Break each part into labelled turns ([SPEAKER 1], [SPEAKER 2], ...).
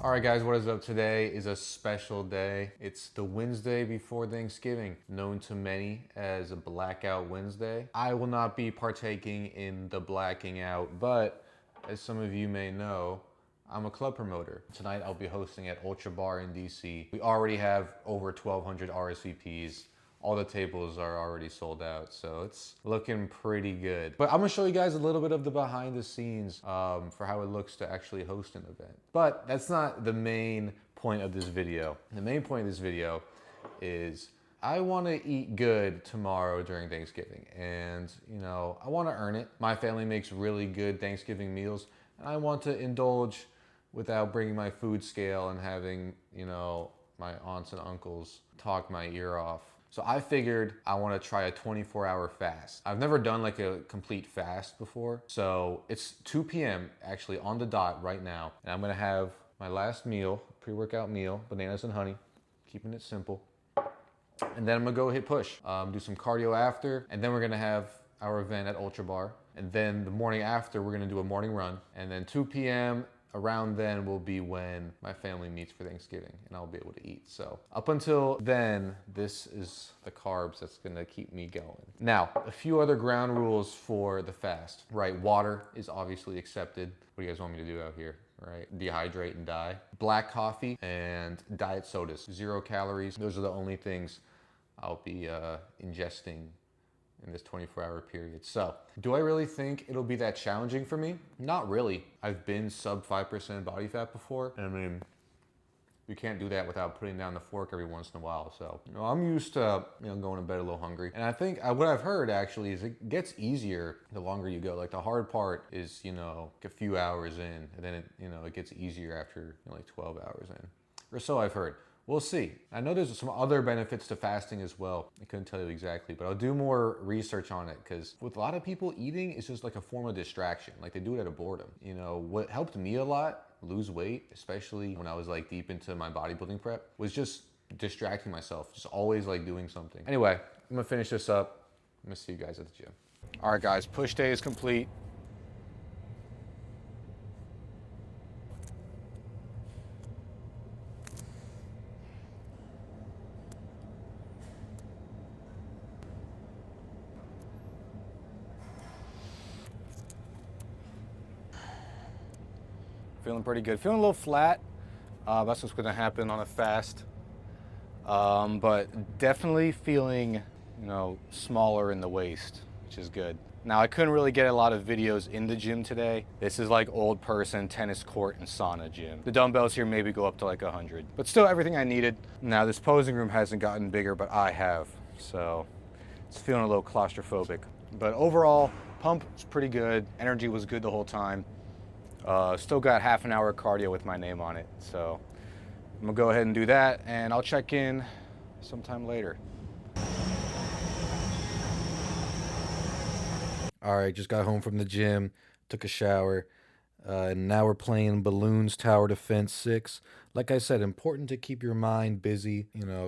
[SPEAKER 1] All right, guys, what is up? Today is a special day. It's the Wednesday before Thanksgiving, known to many as a Blackout Wednesday. I will not be partaking in the blacking out, but as some of you may know, I'm a club promoter. Tonight I'll be hosting at Ultrabar in DC. We already have over 1,200 RSVPs. All the tables are already sold out, so it's looking pretty good. But I'm gonna show you guys a little bit of the behind the scenes for how it looks to actually host an event. But that's not the main point of this video. The main point of this video is I wanna eat good tomorrow during Thanksgiving. And I wanna earn it. My family makes really good Thanksgiving meals, and I want to indulge without bringing my food scale and having, my aunts and uncles talk my ear off. So I figured I want to try a 24-hour fast. I've never done like a complete fast before. So it's 2 p.m. actually on the dot right now. And I'm gonna have my last meal, pre-workout meal, bananas and honey, keeping it simple. And then I'm gonna go hit push, do some cardio after, and then we're gonna have our event at Ultrabar. And then the morning after, we're gonna do a morning run. And then 2 p.m. around then will be when my family meets for Thanksgiving and I'll be able to eat. So up until then, this is the carbs that's gonna keep me going. Now, a few other ground rules for the fast, right? Water is obviously accepted. What do you guys want me to do out here, right? Dehydrate and die. Black coffee and diet sodas, 0 calories. Those are the only things I'll be ingesting in this 24-hour period. So, do I really think it'll be that challenging for me? Not really. I've been sub 5% body fat before. And I mean, you can't do that without putting down the fork every once in a while. So, I'm used to, going to bed a little hungry. And I think what I've heard actually is it gets easier the longer you go. Like the hard part is, a few hours in, and then it gets easier after like 12 hours in. Or so I've heard. We'll see. I know there's some other benefits to fasting as well. I couldn't tell you exactly, but I'll do more research on it because with a lot of people, eating is just like a form of distraction. Like they do it out of boredom. What helped me a lot, lose weight, especially when I was like deep into my bodybuilding prep, was just distracting myself, just always like doing something. Anyway, I'm gonna finish this up. I'm gonna see you guys at the gym. All right, guys, push day is complete. Feeling pretty good. Feeling a little flat. That's what's gonna happen on a fast. But definitely feeling, smaller in the waist, which is good. Now I couldn't really get a lot of videos in the gym today. This is like old person, tennis court and sauna gym. The dumbbells here maybe go up to like 100, but still everything I needed. Now this posing room hasn't gotten bigger, but I have. So it's feeling a little claustrophobic. But overall, pump is pretty good. Energy was good the whole time. Still got half an hour of cardio with my name on it. So I'm gonna go ahead and do that and I'll check in sometime later. All right, just got home from the gym, took a shower, and now we're playing Balloons Tower Defense 6. Like I said, important to keep your mind busy,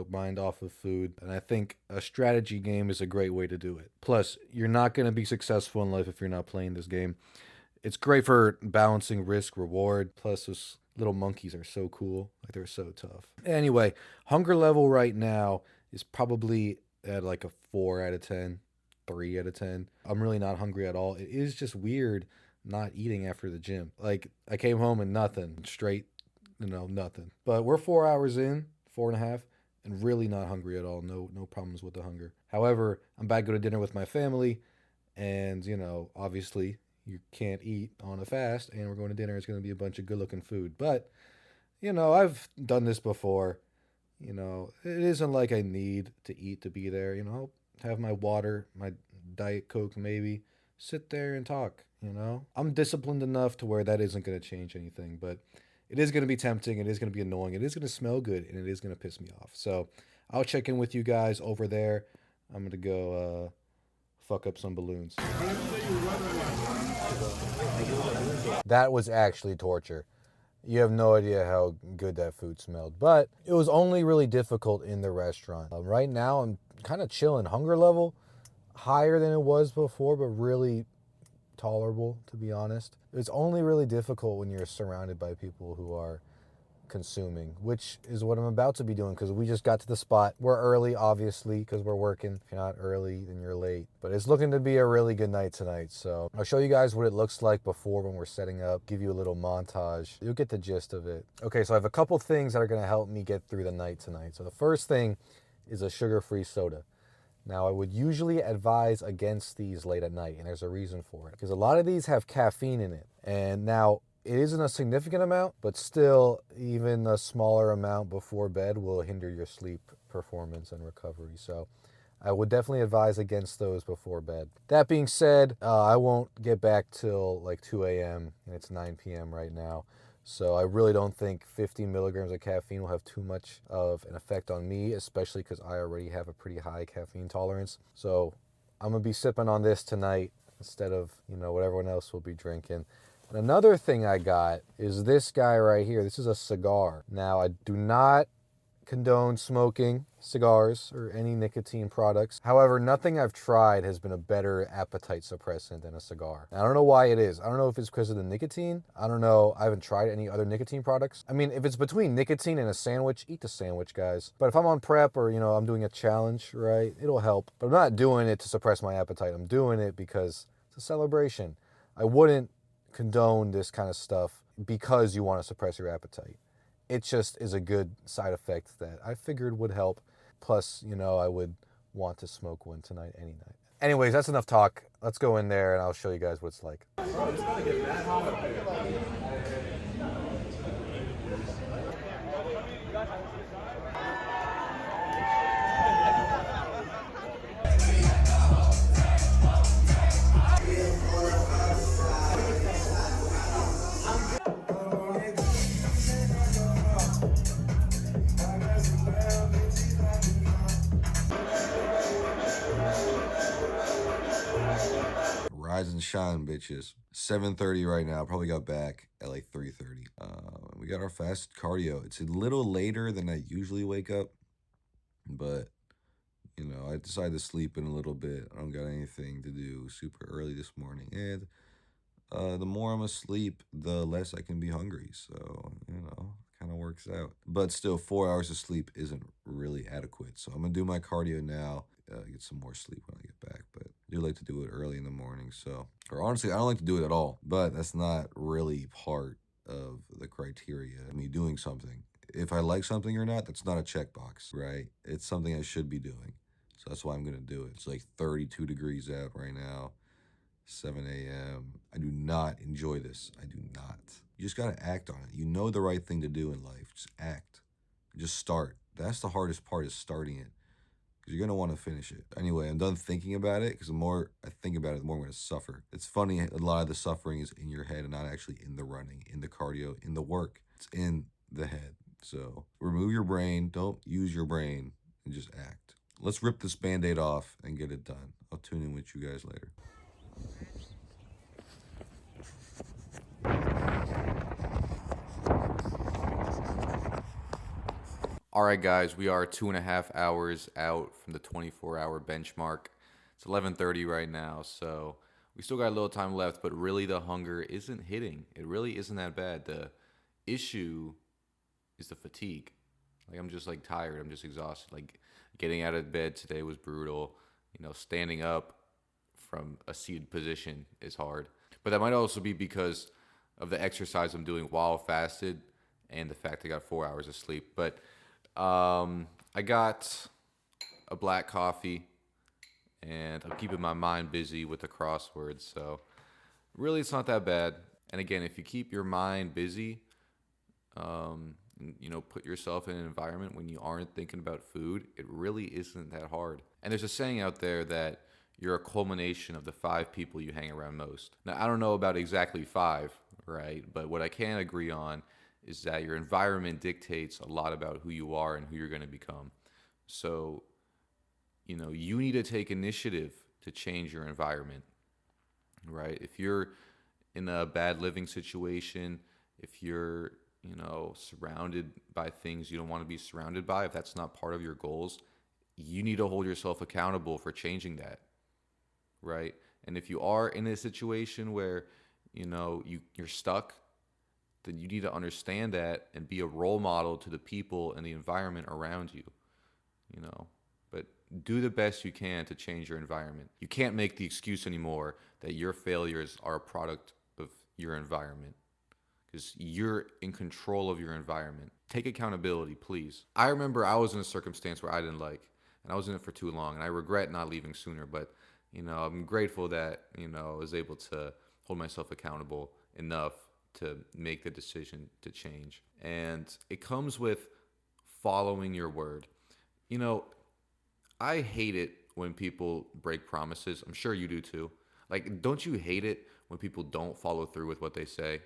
[SPEAKER 1] mind off of food. And I think a strategy game is a great way to do it. Plus, you're not gonna be successful in life if you're not playing this game. It's great for balancing risk reward. Plus, those little monkeys are so cool. Like they're so tough. Anyway, hunger level right now is probably at like a 4 out of 10, 3 out of 10. I'm really not hungry at all. It is just weird not eating after the gym. Like I came home and nothing, straight, nothing. But we're 4 hours in, 4.5, and really not hungry at all. No problems with the hunger. However, I'm about to go to dinner with my family, and obviously you can't eat on a fast, and we're going to dinner. It's going to be a bunch of good-looking food. But, I've done this before. It isn't like I need to eat to be there. I'll have my water, my Diet Coke maybe, sit there and talk, I'm disciplined enough to where that isn't going to change anything. But it is going to be tempting. It is going to be annoying. It is going to smell good, and it is going to piss me off. So I'll check in with you guys over there. I'm going to go fuck up some balloons. That was actually torture. You have no idea how good that food smelled. But it was only really difficult in the restaurant. Right now, I'm kind of chilling. Hunger level, higher than it was before, but really tolerable, to be honest. It's only really difficult when you're surrounded by people who are
[SPEAKER 2] consuming, which is what I'm about to be doing because we just got to the spot. We're early, obviously, because we're working. If you're not early, then you're late. But it's looking to be a really good night tonight. So I'll show you guys what it looks like before when we're setting up, give you a little montage. You'll get the gist of it. Okay, so I have a couple things that are going to help me get through the night tonight. So the first thing is a sugar-free soda. Now, I would usually advise against these late at night, and there's a reason for it. Because a lot of these have caffeine in it. And now, it isn't a significant amount, but still, even a smaller amount before bed will hinder your sleep performance and recovery. So I would definitely advise against those before bed. That being said, I won't get back till like 2 a.m. and it's 9 p.m. right now. So I really don't think 50 milligrams of caffeine will have too much of an effect on me, especially because I already have a pretty high caffeine tolerance. So I'm going to be sipping on this tonight instead of, what everyone else will be drinking. And another thing I got is this guy right here. This is a cigar. Now, I do not condone smoking cigars or any nicotine products. However, nothing I've tried has been a better appetite suppressant than a cigar. Now, I don't know why it is. I don't know if it's because of the nicotine. I don't know. I haven't tried any other nicotine products. I mean, if it's between nicotine and a sandwich, eat the sandwich, guys. But if I'm on prep or, I'm doing a challenge, right, it'll help. But I'm not doing it to suppress my appetite. I'm doing it because it's a celebration. I wouldn't condone this kind of stuff because you want to suppress your appetite. It just is a good side effect that I figured would help. Plus, I would want to smoke one tonight any night. Anyways, that's enough talk. Let's go in there and I'll show you guys what it's like.
[SPEAKER 3] Rise and shine, bitches. 7:30 right now. Probably got back at like 3:30. We got our fast cardio. It's a little later than I usually wake up, but I decided to sleep in a little bit. I don't got anything to do super early this morning, and the more I'm asleep, the less I can be hungry. So kind of works out. But still, 4 hours of sleep isn't really adequate. So I'm gonna do my cardio now. Get some more sleep when I get back, but I do like to do it early in the morning. So, or honestly, I don't like to do it at all, but that's not really part of the criteria of me doing something. If I like something or not, that's not a checkbox, right? It's something I should be doing. So that's why I'm going to do it. It's like 32 degrees out right now, 7 a.m. I do not enjoy this. I do not. You just got to act on it. You know the right thing to do in life. Just act. Just start. That's the hardest part, is starting it. Because you're going to want to finish it. Anyway, I'm done thinking about it, because the more I think about it, the more I'm going to suffer. It's funny, a lot of the suffering is in your head and not actually in the running, in the cardio, in the work. It's in the head. So remove your brain. Don't use your brain, and just act. Let's rip this Band-Aid off and get it done. I'll tune in with you guys later.
[SPEAKER 1] All right, guys, we are 2.5 hours out from the 24-hour benchmark. It's 11:30 right now, so we still got a little time left, but really the hunger isn't hitting. It really isn't that bad. The issue is the fatigue. Like, I'm just like tired. I'm just exhausted. Like, getting out of bed today was brutal. Standing up from a seated position is hard. But that might also be because of the exercise I'm doing while fasted and the fact I got 4 hours of sleep. But I got a black coffee, and I'm keeping my mind busy with the crosswords. So really, it's not that bad. And again, if you keep your mind busy, put yourself in an environment when you aren't thinking about food, it really isn't that hard. And there's a saying out there that you're a culmination of the 5 people you hang around most. Now, I don't know about exactly 5, right? But what I can agree on is that your environment dictates a lot about who you are and who you're going to become. So, you need to take initiative to change your environment, right? If you're in a bad living situation, if you're, surrounded by things you don't want to be surrounded by, if that's not part of your goals, you need to hold yourself accountable for changing that, right? And if you are in a situation where, you're stuck then you need to understand that and be a role model to the people and the environment around you, you know. But do the best you can to change your environment. You can't make the excuse anymore that your failures are a product of your environment, because you're in control of your environment. Take accountability, please. I remember I was in a circumstance where I didn't like, and I was in it for too long, and I regret not leaving sooner, but you know, I'm grateful that, you know, I was able to hold myself accountable enough to make the decision to change. And it comes with following your word. You know, I hate it when people break promises. I'm sure you do too. Like, don't you hate it when people don't follow through with what they say?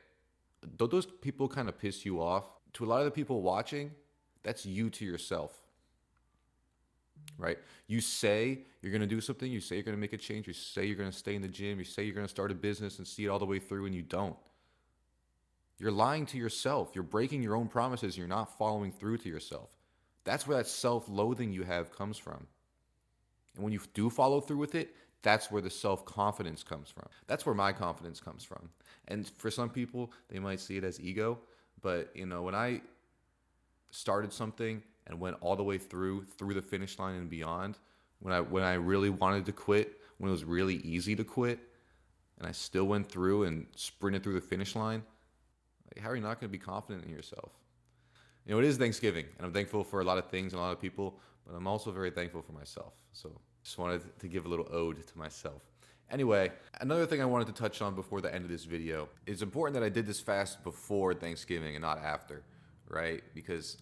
[SPEAKER 1] Don't those people kind of piss you off? To a lot of the people watching, that's you to yourself, right? You say you're going to do something, you say you're going to make a change, you say you're going to stay in the gym, you say you're going to start a business and see it all the way through, and you don't. You're lying to yourself. You're breaking your own promises. You're not following through to yourself. That's where that self-loathing you have comes from. And when you do follow through with it, that's where the self-confidence comes from. That's where my confidence comes from. And for some people, they might see it as ego. But, you know, when I started something and went all the way through the finish line and beyond, when I really wanted to quit, when it was really easy to quit, and I still went through and sprinted through the finish line, like, how are you not going to be confident in yourself? You know, it is Thanksgiving, and I'm thankful for a lot of things and a lot of people, but I'm also very thankful for myself. So just wanted to give a little ode to myself. Anyway, another thing I wanted to touch on before the end of this video, it's important that I did this fast before Thanksgiving and not after, right? Because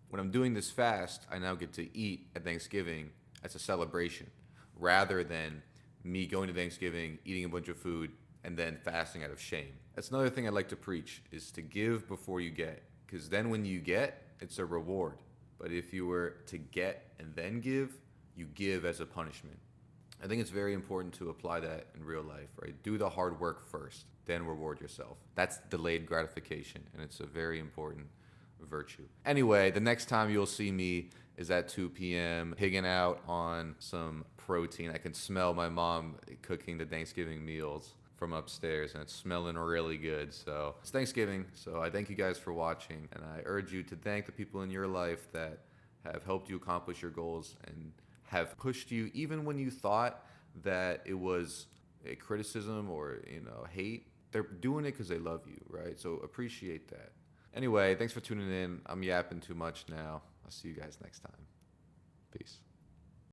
[SPEAKER 1] when I'm doing this fast, I now get to eat at Thanksgiving as a celebration, rather than me going to Thanksgiving, eating a bunch of food, and then fasting out of shame. That's another thing I like to preach, is to give before you get. Because then when you get, it's a reward. But if you were to get and then give, you give as a punishment. I think it's very important to apply that in real life, right? Do the hard work first, then reward yourself. That's delayed gratification, and it's a very important virtue. Anyway, the next time you'll see me is at 2 p.m. pigging out on some protein. I can smell my mom cooking the Thanksgiving meals from upstairs, and it's smelling really good. So it's Thanksgiving, so I thank you guys for watching, and I urge you to thank the people in your life that have helped you accomplish your goals and have pushed you even when you thought that it was a criticism or, you know, hate. They're doing it because they love you, right? So appreciate that. Anyway, thanks for tuning in. I'm yapping too much now. I'll see you guys next time. Peace.